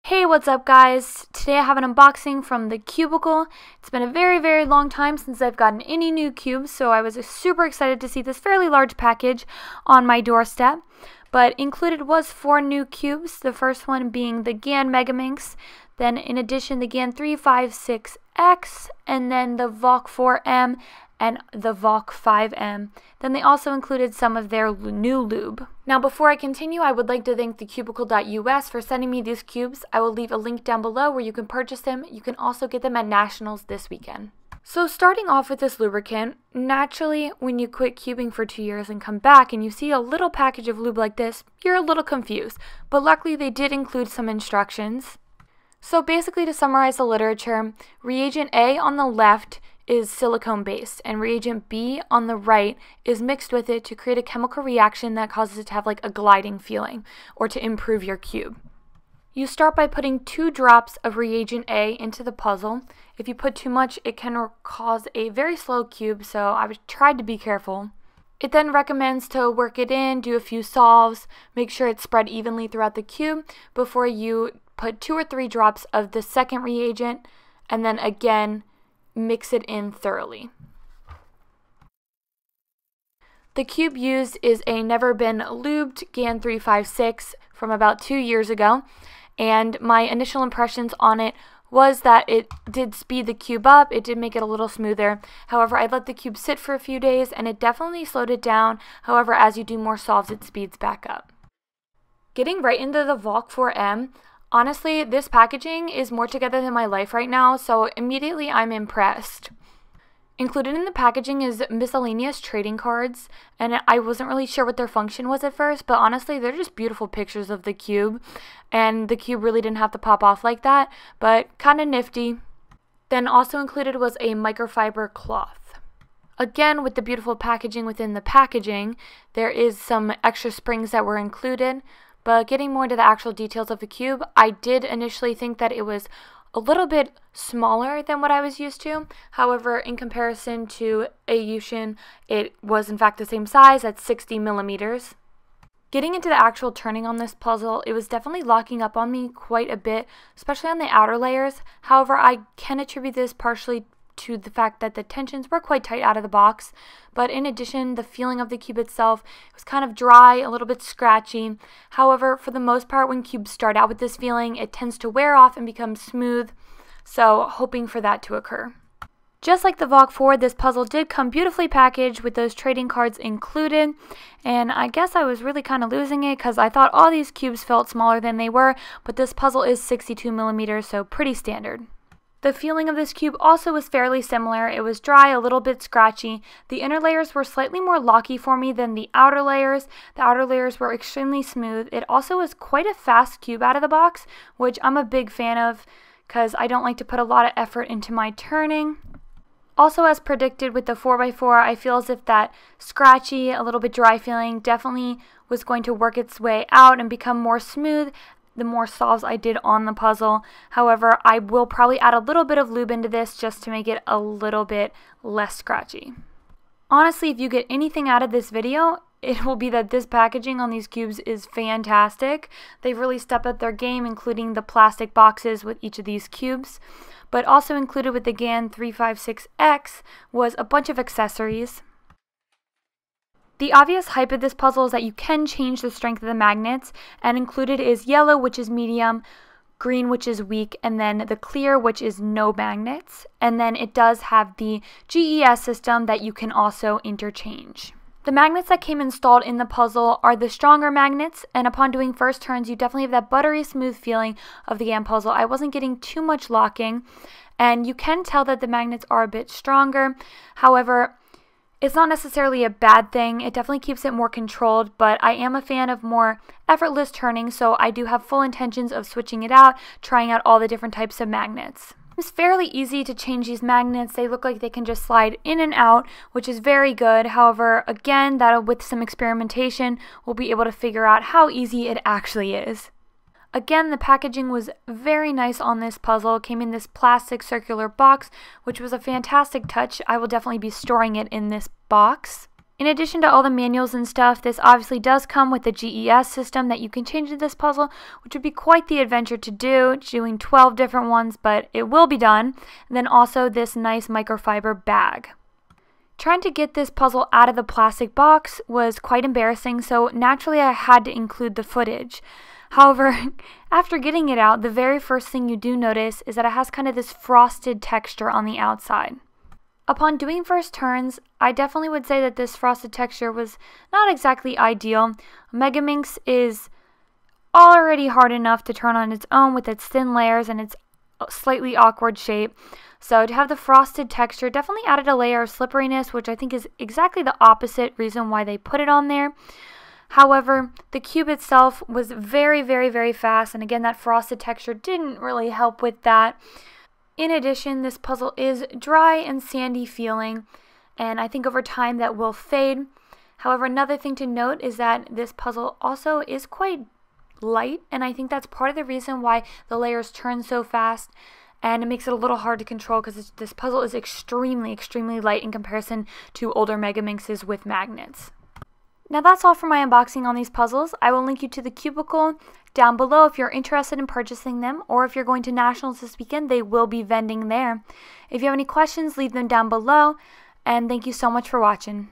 Hey, what's up guys? Today I have an unboxing from the Cubicle. It's been a very long time since I've gotten any new cubes, so I was super excited to see this fairly large package on my doorstep. But included was 4 new cubes, the first one being the GAN Megaminx, then in addition the GAN 356X, and then the Valk4M and the Valk5M. Then they also included some of their new lube. Now before I continue, I would like to thank the Cubicle.us for sending me these cubes. I will leave a link down below where you can purchase them. You can also get them at Nationals this weekend. So starting off with this lubricant, naturally when you quit cubing for 2 years and come back and you see a little package of lube like this, you're a little confused. But luckily they did include some instructions. So basically, to summarize the literature, reagent A on the left is silicone based and reagent B on the right is mixed with it to create a chemical reaction that causes it to have like a gliding feeling or to improve your cube. You start by putting 2 drops of reagent A into the puzzle. If you put too much, it can cause a very slow cube, so I've tried to be careful. It then recommends to work it in, do a few solves, make sure it's spread evenly throughout the cube before you put 2 or 3 drops of the second reagent, and then again mix it in thoroughly. The cube used is a never been lubed GAN 356 from about 2 years ago, and my initial impressions on it was that it did speed the cube up, it did make it a little smoother. However, I let the cube sit for a few days and it definitely slowed it down. However, as you do more solves, it speeds back up. Getting right into the Valk4M, honestly, this packaging is more together than my life right now, so immediately I'm impressed. Included in the packaging is miscellaneous trading cards, and I wasn't really sure what their function was at first, but honestly, they're just beautiful pictures of the cube, and the cube really didn't have to pop off like that, but kind of nifty. Then also included was a microfiber cloth. Again, with the beautiful packaging within the packaging, there is some extra springs that were included. But getting more into the actual details of the cube, I did initially think that it was a little bit smaller than what I was used to. However, in comparison to a Yushin, it was in fact the same size at 60 millimeters. Getting into the actual turning on this puzzle, it was definitely locking up on me quite a bit, especially on the outer layers. However, I can attribute this partially to the fact that the tensions were quite tight out of the box, but in addition, the feeling of the cube itself was kind of dry, a little bit scratchy. However, for the most part, when cubes start out with this feeling, it tends to wear off and become smooth, so hoping for that to occur. Just like the Valk4, this puzzle did come beautifully packaged with those trading cards included, and I guess I was really kind of losing it because I thought all these cubes felt smaller than they were, but this puzzle is 62 millimeters, so pretty standard. The feeling of this cube also was fairly similar. It was dry, a little bit scratchy. The inner layers were slightly more locky for me than the outer layers. The outer layers were extremely smooth. It also was quite a fast cube out of the box, which I'm a big fan of because I don't like to put a lot of effort into my turning. Also, as predicted with the 4x4, I feel as if that scratchy, a little bit dry feeling definitely was going to work its way out and become more smooth the more solves I did on the puzzle. However, I will probably add a little bit of lube into this just to make it a little bit less scratchy. Honestly, if you get anything out of this video, it will be that this packaging on these cubes is fantastic. They've really stepped up their game, including the plastic boxes with each of these cubes. But also included with the GAN 356X was a bunch of accessories. The obvious hype of this puzzle is that you can change the strength of the magnets, and included is yellow, which is medium, green, which is weak, and then the clear, which is no magnets. And then it does have the GES system that you can also interchange. The magnets that came installed in the puzzle are the stronger magnets, and upon doing first turns, you definitely have that buttery smooth feeling of the GAN puzzle. I wasn't getting too much locking, and you can tell that the magnets are a bit stronger. However, it's not necessarily a bad thing. It definitely keeps it more controlled, but I am a fan of more effortless turning, so I do have full intentions of switching it out, trying out all the different types of magnets. It's fairly easy to change these magnets. They look like they can just slide in and out, which is very good. However, again, with some experimentation, we'll be able to figure out how easy it actually is. Again, the packaging was very nice on this puzzle. It came in this plastic circular box, which was a fantastic touch. I will definitely be storing it in this box. In addition to all the manuals and stuff, this obviously does come with the GES system that you can change in this puzzle, which would be quite the adventure to do, doing 12 different ones, but it will be done. And then also this nice microfiber bag. Trying to get this puzzle out of the plastic box was quite embarrassing, so naturally I had to include the footage. However, after getting it out, the very first thing you do notice is that it has kind of this frosted texture on the outside. Upon doing first turns, I definitely would say that this frosted texture was not exactly ideal. Megaminx is already hard enough to turn on its own with its thin layers and its slightly awkward shape. So to have the frosted texture definitely added a layer of slipperiness, which I think is exactly the opposite reason why they put it on there. However, the cube itself was very, very, very fast, and again, that frosted texture didn't really help with that. In addition, this puzzle is dry and sandy feeling, and I think over time that will fade. However, another thing to note is that this puzzle also is quite light, and I think that's part of the reason why the layers turn so fast, and it makes it a little hard to control because this puzzle is extremely, extremely light in comparison to older Megaminxes with magnets. Now that's all for my unboxing on these puzzles. I will link you to the Cubicle down below if you're interested in purchasing them, or if you're going to Nationals this weekend, they will be vending there. If you have any questions, leave them down below, and thank you so much for watching.